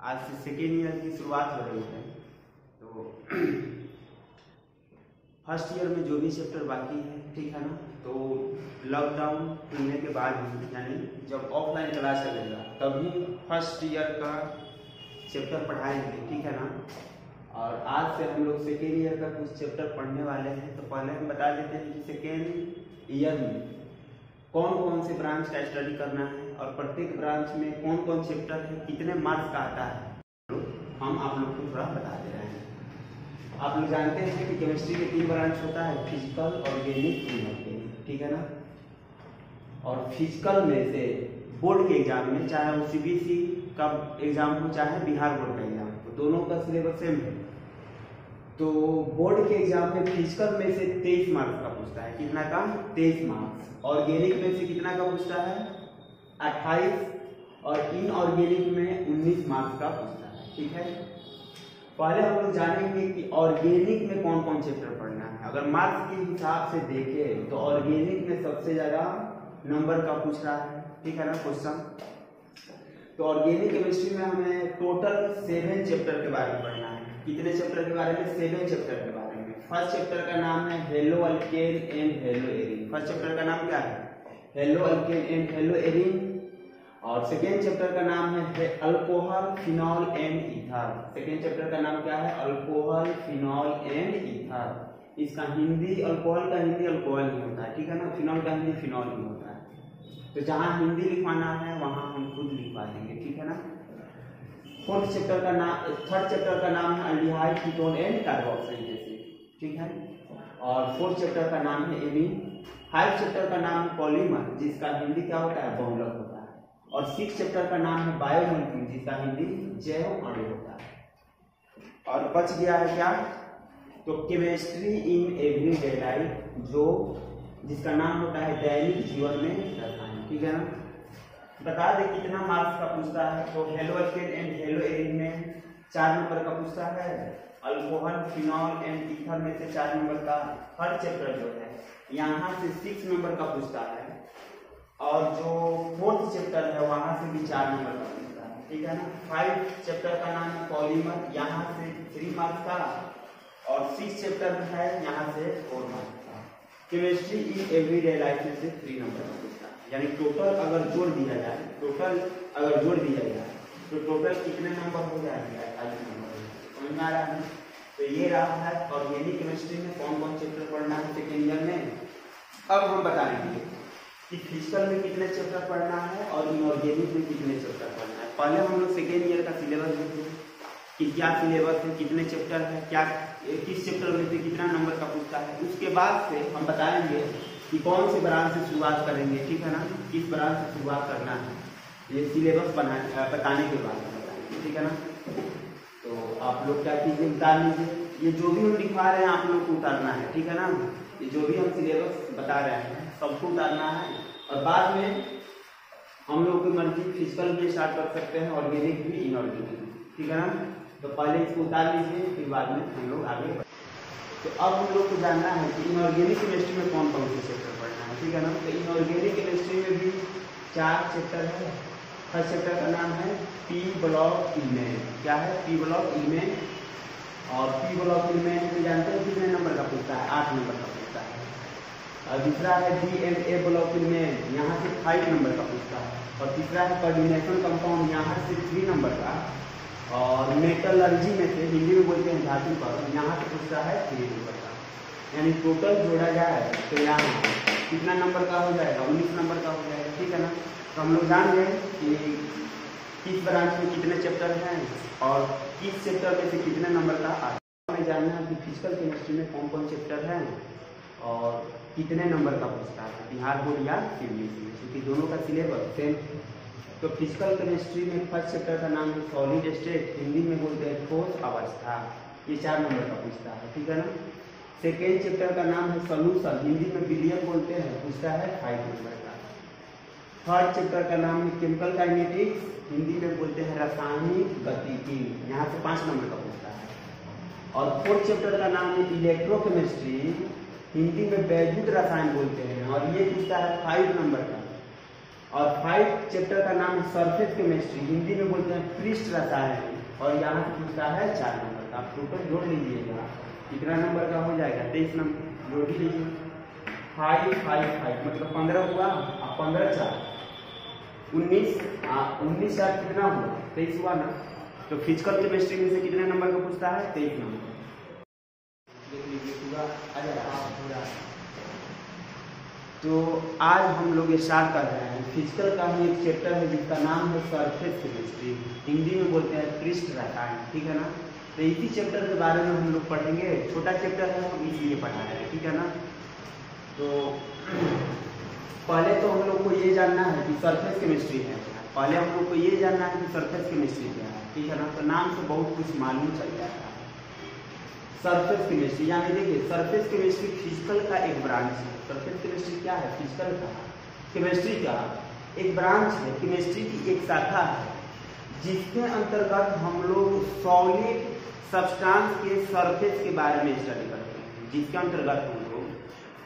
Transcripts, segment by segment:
आज से second year की शुरुआत हो रही है। तो फर्स्ट ईयर में जो भी चैप्टर बाकी है, ठीक है ना, तो लॉकडाउन खुलने के बाद ही, यानी जब ऑफलाइन क्लास चलेगा तभी फर्स्ट ईयर का चैप्टर पढ़ाएंगे, ठीक है ना। और आज से हम लोग सेकेंड ईयर का कुछ चैप्टर पढ़ने वाले हैं। तो पहले हम बता देते हैं कि सेकेंड ईयर में कौन कौन से ब्रांच का स्टडी करना है और प्रत्येक ब्रांच में कौन कौन चैप्टर है, कितने मार्क्स का आता है, हम आप लोग को थोड़ा बता दे रहे हैं। आप लोग जानते हैं कि केमिस्ट्री के 3 ब्रांच होता है, फिजिकल, ऑर्गेनिक, इनऑर्गेनिक, ठीक है ना। और फिजिकल में से बोर्ड के एग्जाम में, चाहे वो सीबीएसई का एग्जाम हो चाहे बिहार बोर्ड का एग्जाम हो, दोनों का सिलेबस सेम है। तो बोर्ड के एग्जाम में फिजिकल में से 23 मार्क्स का पूछता है। कितना का? 23 मार्क्स। ऑर्गेनिक में से कितना का पूछता है? 28। और इनऑर्गेनिक में 19 मार्क्स का पूछता है, ठीक है। पहले हम लोग जानेंगे कि ऑर्गेनिक में कौन कौन चैप्टर पढ़ना है। अगर मार्क्स के हिसाब से देखें तो ऑर्गेनिक में सबसे ज्यादा नंबर का पूछ रहा है, ठीक है ना, क्वेश्चन। तो ऑर्गेनिक केमिस्ट्री में हमें टोटल 7 चैप्टर के बारे में पढ़ना है। कितने चैप्टर के बारे में? 7 चैप्टर के बारे में। फर्स्ट चैप्टर का नाम है hello alkane and hello arene. First chapter का नाम क्या है? Hello alkane and hello arene. और सेकेंड चैप्टर का नाम है alcohol, phenol and ether. Second chapter का नाम क्या है? Alcohol, phenol and ether. इसका हिंदी, अल्कोहल का हिंदी अल्कोहल ही होता है, ठीक है ना। फिनॉल का हिंदी फिनॉल ही होता है। तो जहां हिंदी लिखवाना है वहां हम खुद लिखवा देंगे, ठीक है ना। थर्ड चैप्टर का नाम है aldehyde, ketone and carboxylic acid, ठीक है। और फोर्थ चैप्टर का नाम है एमीन। 5th चैप्टर का नाम है पॉलीमर, जिसका हिंदी क्या होता है? बहुलक होता है। और 6th चैप्टर का नाम है बायोमोलिक्यूल, जिसका हिंदी जैव अणु होता है। और बच गया है क्या? तो केमिस्ट्री इन एवरीडे लाइफ, जो जिसका नाम होता है दैनिक जीवन में रसायन, ठीक है ना। बता दे कितना मार्क्स का पूछता है। तो hello alkane and hello arene में 4 नंबर का पूछता है। अल्कोहल, फिनॉल एंड ईथर में से 4 नंबर का। हर चैप्टर जो है यहाँ से 6 नंबर का पूछता है। और जो 4th चैप्टर है वहां से भी 4 नंबर का पूछता है, ठीक है ना। 5th चैप्टर का नाम है पॉलीमर, यहाँ से 3 मार्क्स का। और 6th चैप्टर है यहाँ से 4 मार्क्स का। केमिस्ट्री इन एवरीडे लाइफ में से 3 नंबर का पूछता है। यानी टोटल अगर जोड़ दिया जाए, तो टोटल कितने नंबर हो जाएंगे? 28 नंबर। समझ में आ रहा है? तो ये रहा है ऑर्गेनिक केमिस्ट्री में कौन कौन चैप्टर पढ़ना है सेकेंड ईयर में। अब हम बताएंगे कि फिजिकल में कितने चैप्टर पढ़ना है और इनऑर्गेनिक में कितने चैप्टर पढ़ना है। पहले हम लोग सेकेंड ईयर का सिलेबस देखें कि क्या सिलेबस है, कितने चैप्टर है, क्या किस चैप्टर में से कितना नंबर का पूछता है। उसके बाद से हम बताएंगे कि कौन से ब्रांच से शुरुआत करेंगे, ठीक है ना, किस ब्रांच से शुरुआत करना है। ये सिलेबस बताने के बाद बताएंगे, ठीक है ना। तो आप लोग क्या कीजिए, उतार लीजिए। ये जो भी हम लिखवा रहे हैं आप लोग को उतारना है, ठीक है ना। ये जो भी हम सिलेबस बता रहे हैं सबको उतारना है। और बाद में हम लोग की मर्जी फिजिकल भी स्टार्ट कर सकते हैं, ऑर्गेनिक भी, इनऑर्गेनिक, ठीक है ना। तो पहले इसको उतार लीजिए, फिर बाद में हम लोग आगे। तो अब हम लोग को जानना है कि इनऑर्गेनिक केमिस्ट्री में कौन कौन से चैप्टर पढ़ना है, ठीक है ना। तो इनऑर्गेनिक केमिस्ट्री में भी 4 चैप्टर है। फर्स्ट चैप्टर का नाम है पी ब्लॉक एलिमेंट। क्या है? P block element. और पी ब्लॉक एलिमेंट में जानते हैं कितने नंबर का पूछता है? 8 नंबर का पूछता है। और दूसरा है D and A block element, यहाँ से 5 नंबर का पूछता है। और तीसरा है कोऑर्डिनेशन कंपाउंड, यहाँ से 3 नंबर का। और मेटलर्जी में से हिंदी में बोलते हैं धातु पर, यहाँ से पूछता है 3 नंबर का। यानी टोटल जोड़ा जाए तो यहाँ कितना नंबर का हो जाएगा? 19 नंबर का हो जाएगा, ठीक है ना। तो हम लोग जान गए कि किस ब्रांच में कितने चैप्टर हैं और किस चैप्टर में से कितने नंबर का आता है। हमें जानना है कि फिजिकल केमिस्ट्री में कौन कौन चैप्टर हैं और कितने नंबर का पूछता है, बिहार बोर्ड या सीबीएसई, क्योंकि दोनों का सिलेबस सेम। तो फिजिकल केमिस्ट्री में फर्स्ट चैप्टर का नाम है सॉलिड स्टेट, हिंदी में बोलते हैं ठोस अवस्था। ये 4 नंबर का पूछता है, ठीक है ना। सेकेंड चैप्टर का नाम है सॉल्यूशन, हिंदी में विलियम बोलते हैं, पूछता है 5 नंबर का। थर्ड चैप्टर का नाम है केमिकल काइनेटिक्स, हिंदी में बोलते हैं रासायनिक गतिकी, यहाँ से 5 नंबर का पूछता है। और फोर्थ चैप्टर का नाम है इलेक्ट्रोकेमिस्ट्री, हिंदी में वैद्युत रसायन बोलते हैं, और ये पूछता है 5 नंबर का। और 5 चैप्टर का नाम है सरफेस केमिस्ट्री, हिंदी में बोलते हैं पृष्ठ रसायन, और यहाँ से पूछता है 4 नंबर का। आप टोटल जोड़ लीजिएगा, कितना नंबर का हो जाएगा, 23 नंबर जोड़ लीजिए। 5 5 5 मतलब 15 हुआ, अब 15 4 19, 19 4 कितना हुआ, 23 हुआ ना। तो फिजिकल केमिस्ट्री में से कितने नंबर का पूछता है, 23 नंबर। देख लीजिए पूरा आ जाएगा। तो आज हम लोग स्टार्ट कर रहे हैं फिजिकल का ही एक चैप्टर है जिसका नाम है सरफेस केमिस्ट्री, हिंदी में बोलते हैं पृष्ठ रसायन, ठीक है ना। तो इसी चैप्टर के बारे में हम लोग पढ़ेंगे, छोटा चैप्टर है हम इसलिए पढ़ा रहे हैं, ठीक है ना। तो पहले तो हम लोग को ये जानना है कि सरफेस केमिस्ट्री है, पहले हम लोग को ये जानना है कि सरफेस केमिस्ट्री क्या है, ठीक है ना। तो नाम से बहुत कुछ मालूम चल जाता है। सरफेस केमिस्ट्री यानी देखिए सरफेस केमिस्ट्री फिजिकल का एक ब्रांच है। सरफेस केमिस्ट्री क्या है, फिजिकल का केमिस्ट्री का एक ब्रांच है, केमिस्ट्री की एक शाखा है जिसके अंतर्गत हम लोग सॉलिड सब्सटेंस के सरफेस के बारे में स्टडी करते हैं, जिसके अंतर्गत हम लोग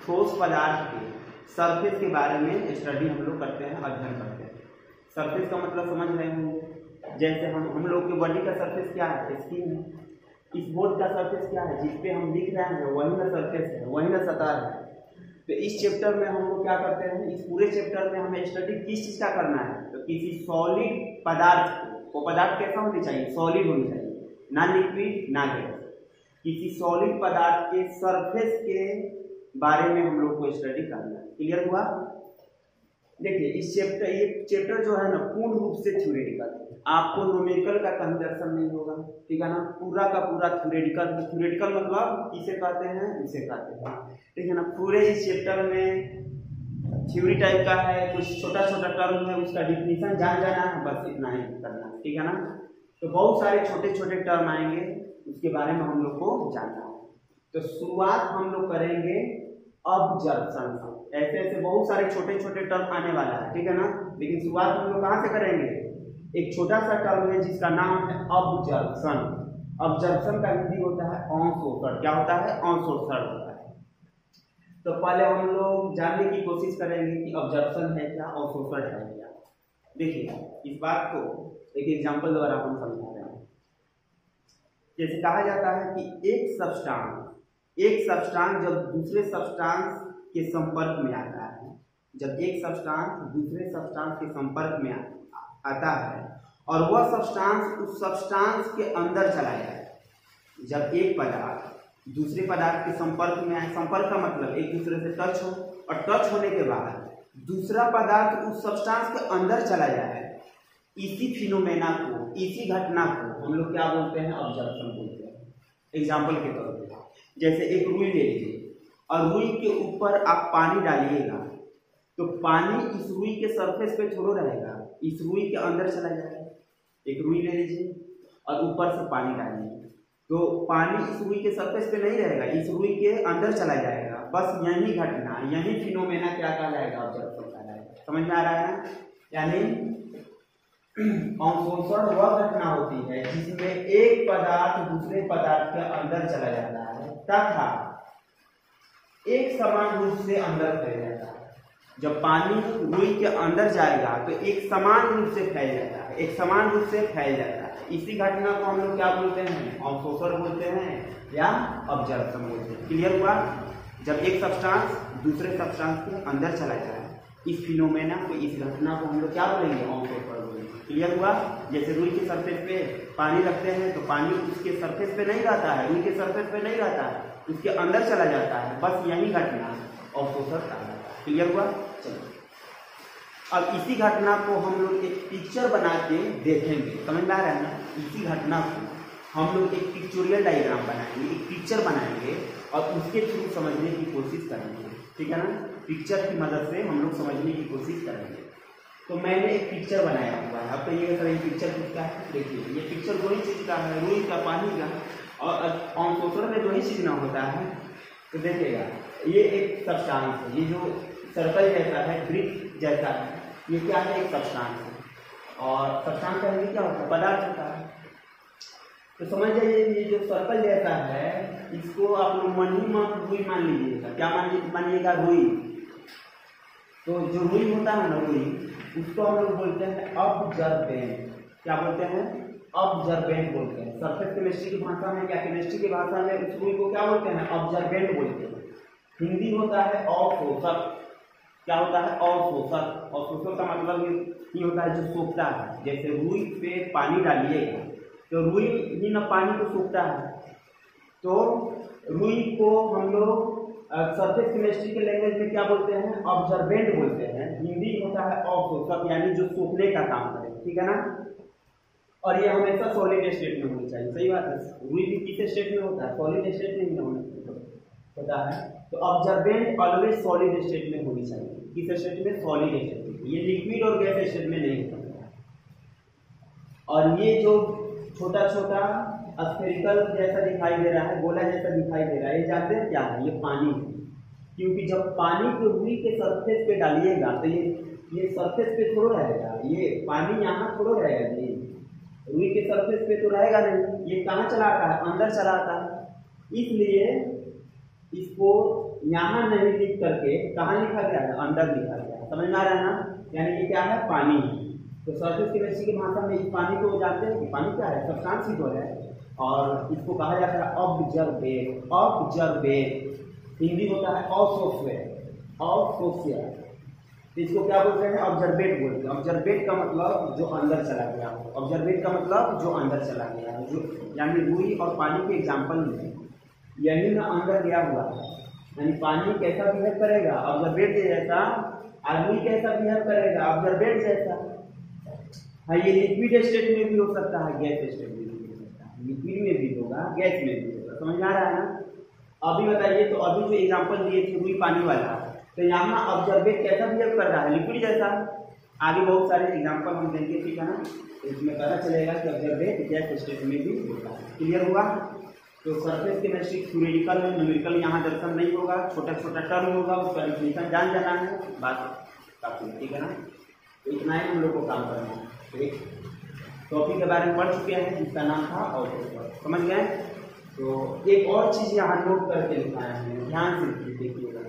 ठोस पदार्थ के सरफेस के बारे में स्टडी हम लोग करते हैं, अध्ययन करते हैं। सरफेस का मतलब समझ रहे होंगे, जैसे हम लोग के बॉडी का सरफेस क्या है, स्किन है। इस बोर्ड का सरफेस क्या है, जिस पे हम लिख रहे हैं वही ना सरफेस है, वही ना सतह है। तो इस चैप्टर में हम लोग क्या करते हैं, इस पूरे चैप्टर में हमें स्टडी किस चीज का करना है, तो किसी सॉलिड पदार्थ को, पदार्थ कैसा होनी चाहिए, सॉलिड होनी चाहिए, ना लिक्विड ना गैस। किसी सॉलिड पदार्थ के सरफेस के बारे में हम लोग को स्टडी करना है। क्लियर हुआ। देखिए इस चैप्टर, ये चैप्टर जो है ना पूर्ण रूप से थ्योरेटिकल, आपको न्यूमेरिकल का कहीं दर्शन नहीं होगा, ठीक है ना। पूरा का पूरा थ्योरेटिकल, थ्योरेटिकल मतलब किसे कहते हैं, इसे कहते हैं, ठीक है ना। पूरे इस चैप्टर में थ्योरी टाइप का है, कुछ छोटा छोटा टर्म है उसका डिफिनीशन जान जाना है, बस इतना ही करना है, ठीक है ना। तो बहुत सारे छोटे छोटे टर्म आएंगे, उसके बारे में हम लोग को जानना है। तो शुरुआत हम लोग करेंगे ऑब्जर्वेशन से, ऐसे ऐसे बहुत सारे छोटे छोटे टर्म आने वाला है, ठीक है ना। लेकिन शुरुआत हम लोग कहाँ से करेंगे, एक छोटा सा टर्म है जिसका नाम है ऑब्जर्वेशन। ऑब्जर्वेशन का हिंदी होता है अंशोषण। क्या होता है, अंशोषण होता है। तो पहले हम लोग जानने की कोशिश करेंगे कि ऑब्जर्वेशन है क्या, अंशोषण है क्या। देखिए इस बात को एक एग्जांपल द्वारा हम समझा रहे हैं। जैसे कहा जाता है कि एक सब्सटेंस जब दूसरे सब्सटेंस के संपर्क में आता है, जब एक सब्सटेंस दूसरे सब्सटेंस के संपर्क में आता है और वह सब्सटेंस उस सब्सटेंस के अंदर चला जाए, जब एक पदार्थ दूसरे पदार्थ के संपर्क में आए, संपर्क का मतलब एक दूसरे से टच हो, और टच होने के बाद दूसरा पदार्थ उस सब्सटेंस के अंदर चला जाए, इसी फिनोमेना को, इसी घटना को हम लोग क्या बोलते हैं, ऑब्जर्वेशन बोलते हैं। एग्जाम्पल के तौर पर जैसे एक रुई ले लीजिए और रुई के ऊपर आप पानी डालिएगा, तो पानी इस रुई के सरफेस पे थोड़ा रहेगा, इस रुई के अंदर चला जाएगा। एक रुई ले लीजिए और ऊपर से पानी डालिए, तो पानी इस रुई के सरफेस पे नहीं रहेगा, इस रुई के अंदर चला जाएगा। बस यही घटना, यही फिनोमेना क्या कहलाएगा, ऑब्जर्वेशन कहलाएगा। समझ में आ रहा है। यानी अंशोषण वह घटना होती है जिसमें एक पदार्थ दूसरे पदार्थ के अंदर चला जाता है तथा एक समान रूप से अंदर फैल जाता है। जब पानी रुई के अंदर जाएगा तो एक समान रूप से फैल जाता है, एक समान रूप से फैल जाता है। इसी घटना को हम लोग क्या बोलते हैं, अंशोषण बोलते हैं या ऑब्जर्वेशन बोलते हैं। क्लियर हुआ। जब एक सब्सटेंस दूसरे सब्सटेंस के अंदर चला जाए, इस फिनोमेना को, इस घटना को हम लोग क्या बोलेंगे, अंशोषण बोलेंगे। क्लियर हुआ। जैसे रुई के सरफेस पे पानी रखते हैं तो पानी उसके सरफेस पे नहीं रहता है, रुई के सरफेस पे नहीं रहता है, उसके अंदर चला जाता है। बस यही घटना अंशोषण कहलाता है। क्लियर हुआ। चलो अब इसी घटना को हम लोग एक पिक्चर बना के देखेंगे, समझ में आ रहा है ना। इसी घटना को हम लोग एक पिक्चोरियल डायग्राम बनाएंगे, एक पिक्चर बनाएंगे और उसके थ्रू समझने की कोशिश करेंगे, ठीक है ना। पिक्चर की मदद से हम लोग समझने की कोशिश करेंगे। तो मैंने एक पिक्चर बनाया हुआ है, अब तो ये सर पिक्चर किसका है, देखिए ये पिक्चर दो ही चीज़ का है, रुई का, पानी का, और अंशोषण में दो ही चीज ना होता है। तो देखिएगा ये एक सब्सटेंस है, ये जो सर्कल जैसा है, ब्रिक जैसा है, ये क्या है, एक सब्सटेंस है। और सब्सटेंस का क्या होता है, पदार्थ होता है। तो समझ जाइए ये जो सर्कल जैसा है इसको आप लोग रुई मान लीजिएगा। क्या मानिएगा, रुई। तो जो रुई होता है ना, रुई, उसको हम लोग बोलते हैं ऑब्जर्वेंट। क्या बोलते हैं? ऑब्जर्वेंट बोलते हैं। सरफेस केमिस्ट्री की भाषा में या केमिस्ट्री की भाषा में उस रूल को क्या बोलते हैं? ऑब्जर्वेंट बोलते हैं। हिंदी होता है अवशोषक। क्या होता है? अवशोषक। अवशोषक का मतलब ये होता है जो सोखता है। जैसे रुई पे पानी डालिएगा तो रुई ही न पानी को सोखता है, तो रुई को हम लोग सरफेस केमिस्ट्री के लैंग्वेज में क्या बोलते हैं? ऑब्जर्वेंट बोलते हैं। हिंदी होता है अवशोषक, यानी जो सोखने का काम करे। ठीक है ना? और ये हमेशा सॉलिड स्टेट में होनी चाहिए। सही बात है। रुई भी किस स्टेट में होता है? सॉलिड स्टेट में होता है। तो ऑब्जर्वेंट ऑलवेज सॉलिड स्टेट में होनी चाहिए। किस स्टेट में? सॉलिड स्टेट में। ये लिक्विड और गैस स्टेट में नहीं होता। और ये जो छोटा छोटा स्फेरिकल जैसा दिखाई दे रहा है, गोला जैसा दिखाई दे रहा है, ये जानते हैं क्या है? ये पानी है। क्योंकि जब पानी को रुई के सरफेस पे डालिएगा तो ये सरफेस पे थोड़ा रहेगा, ये पानी यहाँ थोड़ा रहेगा जी, रुई के सरफेस पे तो रहेगा नहीं। ये कहाँ चला आता है? अंदर चला आता है। इसलिए इसको यहाँ नहीं लिख करके कहाँ लिखा गया है? अंदर लिखा गया है। समझ में आ रहा है ना? यानी ये क्या है? पानी। तो सरफेस केमिस्ट्री की भाषा में इस पानी को जानते हैं कि पानी क्या है? सब्सटेंस ही तो है। और इसको कहा जाता है ऑब्जर्वेट। ऑब्जर्वेट हिंदी होता है अवशोषक। अवशोषक इसको क्या बोलते हैं? ऑब्जर्वेट बोलते हैं। ऑब्जर्वेट का मतलब जो अंदर चला गया। ऑब्जर्वेट का मतलब जो अंदर चला गया, जो यानी रुई और पानी के एग्जाम्पल में यही ना अंदर गया हुआ है। यानी पानी कैसा बिहेव करेगा? ऑब्जर्वेट जैसा। और रुई कैसा बिहेव करेगा? ऑब्जर्वेट जैसा। हाँ, ये लिक्विड स्टेट में भी हो सकता है, गैस स्टेट में भी हो सकता है। लिक्विड में भी होगा, गैस में भी होगा। समझ आ रहा है ना? अभी बताइए, तो अभी जो एग्जाम्पल दिए थे रुई पानी वाला, तो यहाँ ऑब्जर्वेट कैसा बिहेव कर रहा है? लिक्विड जैसा। आगे बहुत सारे एग्जाम्पल हम देंगे। ठीक है ना? इसमें पता चलेगा कि ऑब्जर्वेट गैस स्टेट में भी होता है। क्लियर हुआ? तो सरफेस केमिस्ट्री थ्योरेटिकल है, न्यूमेरिकल यहाँ दर्शन नहीं होगा। छोटा छोटा टर्म होगा, उसका डिफिनेशन जान जाना है, बात काफी। ठीक है ना? तो इतना ही हम लोग को काम करना है। एक टॉपिक के बारे में पढ़ चुके हैं जिसका नाम था अवशोषक। समझ गए? तो एक और चीज यहाँ नोट करके लिखाए हैं, ध्यान से देखिएगा।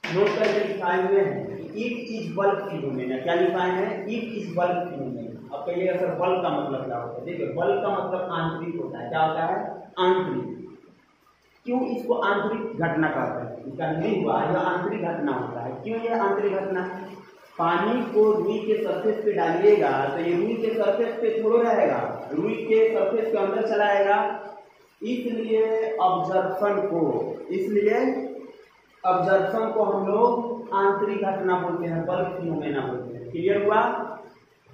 नोट करके लिखाए हुए हैं इट इज बल्क फिनोमेना। क्या लिखाए हैं? It is bulk phenomena. अब कहिएगा सर बल्क का मतलब क्या होता है? देखिए, बल्क का मतलब आंतरिक होता है। क्या होता है? आंतरिक। क्यों इसको आंतरिक घटना कहते हैं? इसका नहीं हुआ, यह आंतरिक घटना होता है। क्यों यह आंतरिक घटना? पानी को रुई के सरफेस पे डालिएगा तो ये रुई के सरफेस पे थोड़ा रहेगा, रुई के सरफेस के अंदर चलाएगा। इसलिए ऑब्जर्वेशन को हम लोग आंतरिक घटना बोलते हैं, बल्क फिनोमेना बोलते हैं। क्लियर हुआ?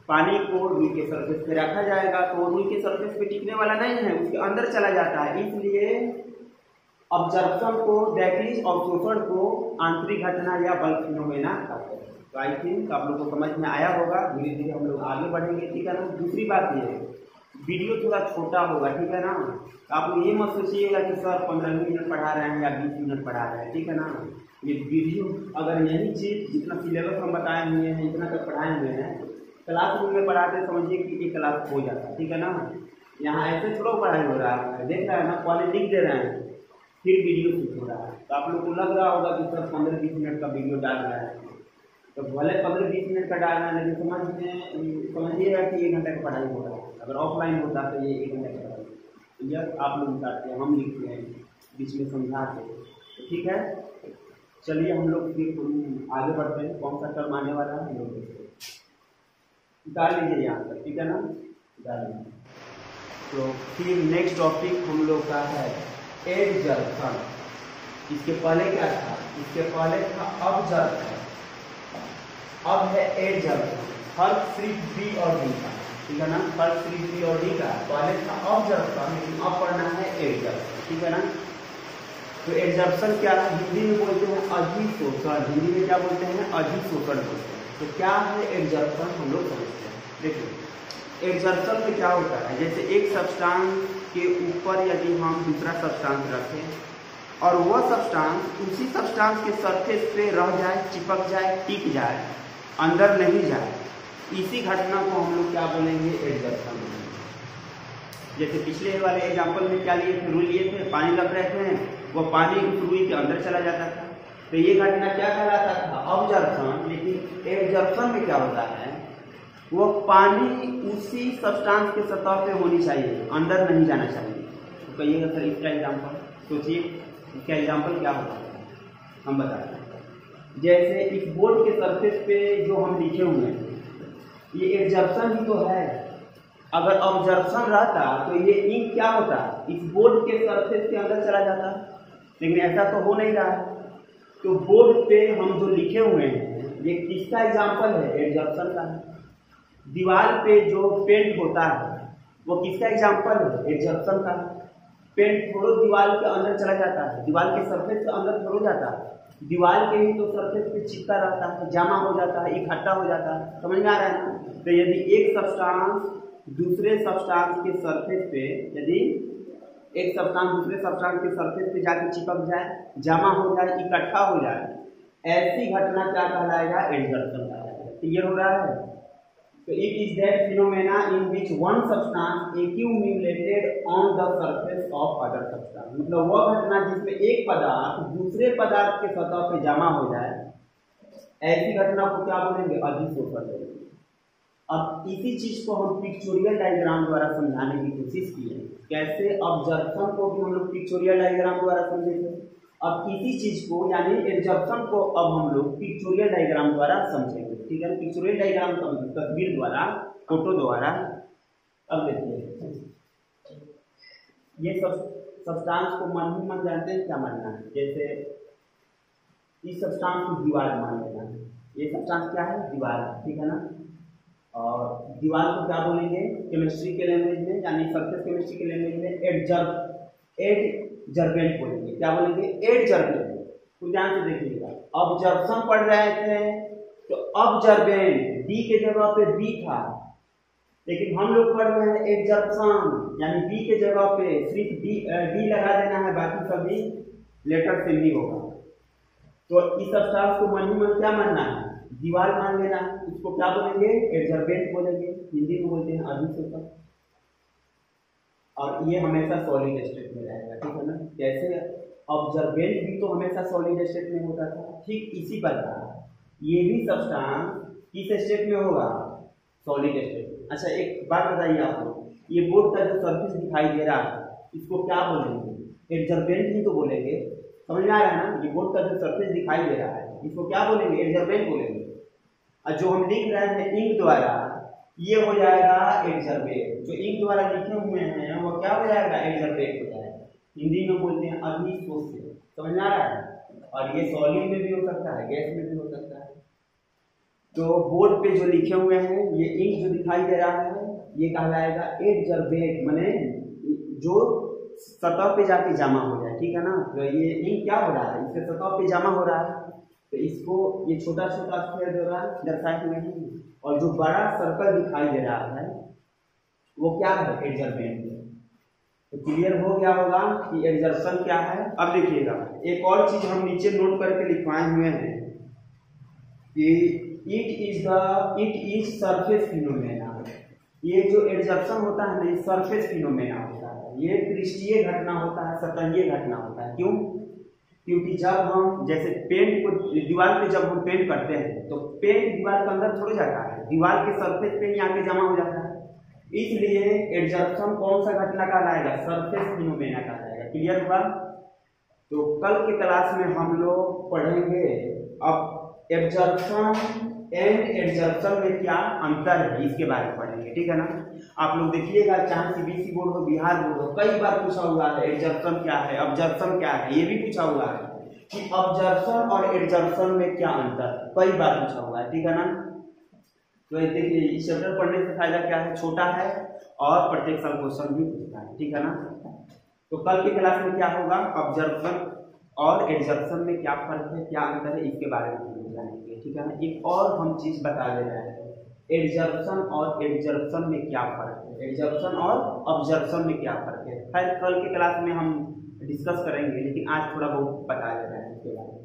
पानी को रुई के सरफेस पे रखा जाएगा तो रुई के सरफेस पे टिकने वाला नहीं है, उसके अंदर चला जाता है। इसलिए ऑब्जर्वेशन को, दैट इज अवशोषण को आंतरिक घटना या बल्क फिनोमेना कहते हैं। तो आई थिंक आप लोग को समझ में आया होगा। धीरे धीरे हम लोग आगे बढ़ेंगे। ठीक है ना? दूसरी बात ये है, वीडियो थोड़ा छोटा होगा। ठीक है ना? आप लोग ये मत सोचिएगा कि सर 15 मिनट पढ़ा रहे हैं या 20 मिनट पढ़ा रहे हैं। ठीक है ना? ये वीडियो अगर यही चीज जितना सिलेबस हम बताए हुए हैं, इतना तक पढ़ाए हुए हैं, क्लासरूम में पढ़ाते समझिए कि एक क्लास हो जाता है। ठीक है ना? यहाँ ऐसे थोड़ा पढ़ाई हो रहा है। देख रहे हैं ना? पहले लिख दे रहे हैं, फिर वीडियो शूट हो रहा है। तो आप लोग को लग रहा होगा कि सर 15-20 मिनट का वीडियो डाल रहा है। तो भले 15-20 मिनट का डालना है, लेकिन समझिएगा कि 1 घंटे का पढ़ाई हो रहा है। अगर ऑफलाइन होता तो ये 1 घंटे का पढ़ाई। यह आप लोग बताते हैं, हम लिखते हैं, बीच में समझाते हैं। तो ठीक है, चलिए हम लोग फिर आगे बढ़ते हैं। कौन सा टर्म आने वाला है हम लोग डाल लीजिए यहाँ पर। ठीक है ना? डाल लीजिए। तो फिर नेक्स्ट टॉपिक हम लोग का है एडजर्प्शन। इसके पहले क्या था? इसके पहले था ऑब्जर्प्शन, अब है एडजर्प्शन। फर्क सिर्फ बी और डी का। ठीक है ना? फर्क सिर्फ बी और डी का। पहले था ऑब्जर्प्शन, लेकिन अब पढ़ना है एडजर्प्शन। ठीक है ना? तो एडजर्प्शन क्या है? हिंदी में बोलते हैं अधिशोषण। हिंदी में क्या बोलते हैं? अधिशोषण बोलते हैं। तो क्या है एडजर्प्शन हम लोग समझते हैं। देखिए, एडजर्प्शन में क्या होता है? जैसे एक सब्सटेंस के ऊपर यदि हम दूसरा सब्सटेंस रखें और वह सब्सटेंस उसी सब्सटेंस के सरफेस पे रह जाए, चिपक जाए, टिक जाए, अंदर नहीं जाए, इसी घटना को हम लोग क्या बोलेंगे? एडजर्प्शन बोलेंगे। जैसे पिछले वाले एग्जाम्पल में क्या लिए थे? रुई लिए थे, पानी रख रहे थे, वो पानी उस रुई के अंदर चला जाता था। तो ये घटना क्या कहलाता था? ऑब्जर्प्शन। लेकिन एडजर्प्शन में क्या होता है? वो पानी उसी सब्सटेंस के सतह पे होनी चाहिए, अंदर नहीं जाना चाहिए। तो कहिएगा सर इसका एग्जाम्पल, सोचिए इसका एग्जाम्पल क्या होगा, हम बताते हैं। जैसे इस बोर्ड के सरफेस पे जो हम लिखे हुए हैं ये एब्जॉर्प्शन ही तो है। अगर ऑब्जर्प्शन रहता तो ये इंक क्या होता, इस बोर्ड के सरफेस के अंदर चला जाता, लेकिन ऐसा तो हो नहीं रहा है। तो बोर्ड पे हम जो लिखे हुए हैं ये किसका एग्जाम्पल है, एब्जॉर्प्शन का है। दीवार पे जो पेंट होता है वो किसका एग्जाम्पल है, एब्जॉर्प्शन का। पेंट थोड़ा दीवार के अंदर चला जाता है, दीवार के सरफेस के अंदर थोड़ा जाता है, दीवार के ही तो सरफेस पे चिपका रहता है, जमा हो जाता है, इकट्ठा हो जाता है, समझ में आ रहा है ना। तो यदि एक सब्सटेंस दूसरे सब्सटेंस के सरफेस पे, यदि एक सब्सटेंस दूसरे सब्सटेंस के सरफेस पे जाके चिपक जाए, जमा हो जाए, इकट्ठा हो जाए, ऐसी घटना क्या कहलाएगा, एब्जॉर्प्शन कहलाएगा। क्लियर हो रहा है। तो it is that phenomena in which one substance accumulated on the surface of other substance, मतलब वह घटना जिसमें एक पदार्थ दूसरे पदार्थ के सतह पे जमा हो जाए, ऐसी घटना को क्या बोलेंगे, अधिशोषण बोलेंगे। अब इसी चीज को हम पिक्चोरियल डायग्राम द्वारा समझाने की कोशिश की है। कैसे ऑब्जर्प्शन को भी हम लोग पिक्चोरियल डायग्राम द्वारा समझेंगे। अब इसी चीज को यानी एब्जॉर्प्शन को अब हम लोग पिक्चोरियल डायग्राम द्वारा समझेंगे, ठीक है। पिक्चोरियल डायग्राम तस्वीर द्वारा, फोटो द्वारा। अब देखिए ये सब्सटेंस को मन ही मन जानते हैं क्या मानना है। जैसे इस सब्सटेंस को दीवार मान लेना है, ये सब्सटेंस क्या है, दीवार, ठीक है ना। और दीवार को क्या बोलेंगे केमिस्ट्री के लैंग्वेज में, यानी सरफेस केमिस्ट्री के लैंग्वेज में एडजर्बेंट बोलेंगे। क्या बोलेंगे, एडजर्बेंट। तो ध्यान से देखिएगा, ऑब्जर्प्शन पढ़ रहे थे तो ऑब्जर्बेंट डी के जगह पे बी था, लेकिन हम लोग पढ़ रहे हैं एब्जॉर्प्शन, यानी बी के जगह पे सिर्फ डी लगा देना है, बाकी सभी लेटर से भी होगा। तो इस सब्सटेंस को मन ही मन क्या मानना है, दीवार मान लेना है। इसको क्या बोलेंगे, एब्जॉर्बेंट बोलेंगे, हिंदी में बोलते हैं अधिशोषक। और ये हमेशा सॉलिड स्टेट में रहेगा, ठीक है ना। जैसे ऑब्जर्बेंट भी तो हमेशा सॉलिड स्टेट में होता था, ठीक इसी प्रकार ये भी सब्सटेंस किस स्टेट में होगा, सॉलिड स्टेट में। अच्छा एक बात बताइए आप लोग, ये बोर्ड का जो सरफेस दिखाई दे रहा है इसको क्या बोलेंगे, एब्जॉर्बेंट ही तो बोलेंगे, समझ में आ रहा है ना। ये बोर्ड का जो सरफेस दिखाई दे रहा है इसको क्या बोलेंगे, एब्जॉर्बेंट बोलेंगे। और जो हम लिख रहे हैं इंक द्वारा ये हो जाएगा एब्जॉर्बेंट, जो इंक द्वारा लिखे हुए हैं वो क्या हो जाएगा, एब्जॉर्बेंट हो जाएगा। हिंदी में बोलते हैं अधिशोष्य, समझ में आ रहा है। और ये सॉलिड में भी हो सकता है, गैस में भी हो सकता है। तो बोर्ड पे जो लिखे हुए हैं ये इंक जो दिखाई दे रहा है ये कहलाएगा एब्जॉर्बेंट, माने जो सतह पे जाके जमा हो जाए, ठीक है ना। तो ये इंक क्या हो रहा है, इसके सतह पे जमा हो रहा है, तो इसको ये छोटा छोटा स्फीयर द्वारा दर्शाए हुए हैं। और जो बड़ा सर्कल दिखाई दे रहा है वो क्या है, एब्जॉर्बेंट। तो क्लियर हो गया होगा कि एब्जॉर्प्शन क्या है। अब देखिएगा एक और चीज हम नीचे नोट करके लिखवाए हुए हैं कि इट इज सरफेस फिनोमेना। ये जो एब्जॉर्प्शन होता है ना, ये सरफेस फिनोमेना होता है, ये पृष्ठीय घटना होता है, सतहीय घटना होता है। क्यों, क्योंकि जब हम जैसे पेंट को दीवार पे जब हम पेंट करते हैं तो पेंट दीवार के अंदर थोड़ा जाता है, दीवार के सरफेस पे ही आके जमा हो जाता है। इसलिए एब्जॉर्प्शन कौन सा घटना कहलाएगा, सरफेस फिनोमेना कहलाएगा। क्लियर हुआ। तो कल की क्लास में हम लोग पढ़ेंगे अब एब्जॉर्प्शन एंड एब्जॉर्प्शन में क्या अंतर है, इसके बारे में पढ़ेंगे, ठीक है ना। आप लोग देखिएगा चाहे सीबीएसई बोर्ड हो, बिहार बोर्ड हो, कई बार पूछा हुआ है एब्जॉर्प्शन क्या है, ऑब्जर्प्शन क्या है, ये भी पूछा हुआ है कि ऑब्जर्प्शन और एब्जॉर्प्शन में क्या अंतर, कई बार पूछा हुआ है, ठीक है ना। तो देखिए इस चैप्टर पढ़ने से फायदा क्या है, छोटा है और प्रत्येक साल क्वेश्चन भी पूछता है, ठीक है ना। तो कल की क्लास में क्या होगा, ऑब्जर्प्शन और एब्जॉर्प्शन में क्या फर्क है, क्या अंतर है, इसके बारे में हम जानेंगे, ठीक है ना। एक और हम चीज बता दे रहे हैं, एब्जॉर्प्शन और एब्जॉर्प्शन में क्या फर्क है, एब्जॉर्प्शन और ऑब्जर्प्शन में क्या फर्क है। खैर कल की क्लास में हम डिस्कस करेंगे, लेकिन आज थोड़ा बहुत बता दे रहे हैं इसके बारे में।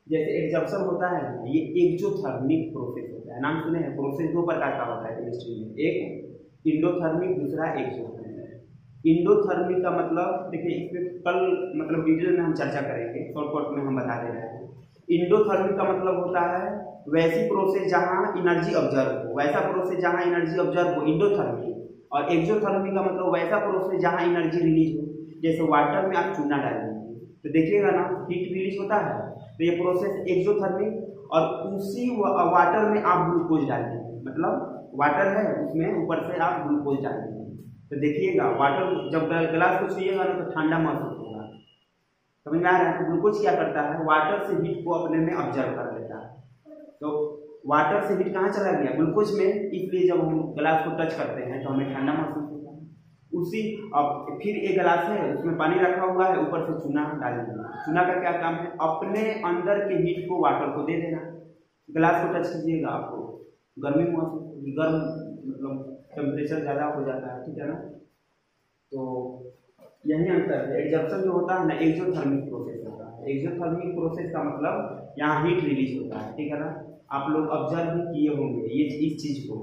जैसे एब्जॉर्प्शन होता है ये एक्सोथर्मिक प्रोसेस होता है, नाम सुने हैं। प्रोसेस दो प्रकार का होता है केमिस्ट्री में, एक इंडोथर्मिक, दूसरा एक्सोथर्मिक। इंडोथर्मिक का मतलब देखिए इसमें कल मतलब डिटेल में हम चर्चा करेंगे, शॉर्टकट में हम बता दे रहे हैं। इंडोथर्मिक का मतलब होता है वैसी प्रोसेस जहां एनर्जी ऑब्जर्व हो, हो, वैसा प्रोसेस जहाँ एनर्जी ऑब्जर्व हो इंडोथर्मिक, और एक्सोथर्मिक का मतलब वैसा प्रोसेस जहाँ एनर्जी रिलीज हो। जैसे वाटर में आप चूना डालेंगे तो देखिएगा ना हीट रिलीज होता है, तो ये प्रोसेस एक्सोथर्मिक। और उसी वाटर में आप ग्लूकोज डालते हैं, मतलब वाटर है उसमें ऊपर से आप ग्लूकोज डालते हैं, तो देखिएगा वाटर जब गिलास को छुइएगा ना तो ठंडा महसूस होगा। समझ में आ रहा है? तो ग्लूकोज क्या करता है, वाटर से हीट को अपने में ऑब्जर्व कर लेता है। तो वाटर से हीट कहाँ चला गया, ग्लूकोज में, इसलिए जब हम गिलास को टच करते हैं तो हमें ठंडा महसूस होता है। उसी अब फिर एक गिलास है उसमें पानी रखा हुआ है, ऊपर से चूना डाल देना। चूना का क्या काम है, अपने अंदर के हीट को वाटर को दे देना। गिलास को टच कीजिएगा आपको गर्मी महसूस होगी, गर्म मतलब टेम्परेचर ज़्यादा हो जाता है, ठीक है ना। तो यही अंतर है। एग्जॉर्प्शन जो होता है ना एक्सोथर्मिक प्रोसेस होता है। एक्सोथर्मिक प्रोसेस का मतलब यहाँ हीट रिलीज होता है, ठीक है ना। आप लोग ऑब्जर्व भी किए होंगे ये इस चीज़ को,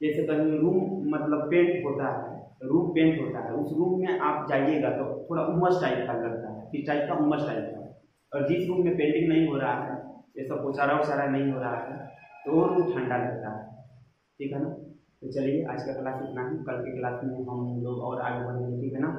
जैसे कहीं रूम मतलब पेंट होता है, रूम पेंट होता है, उस रूम में आप जाइएगा तो थोड़ा उमस टाइप का लगता है, किस टाइप का, उमस टाइप का। और जिस रूम में पेंटिंग नहीं हो रहा है, जैसा पोचारा वोचारा नहीं हो रहा है, तो वो रूम ठंडा लगता है, ठीक है ना। तो चलिए आज का क्लास इतना ही, कल के क्लास में हम लोग और आगे बढ़ेंगे, ठीक है ना।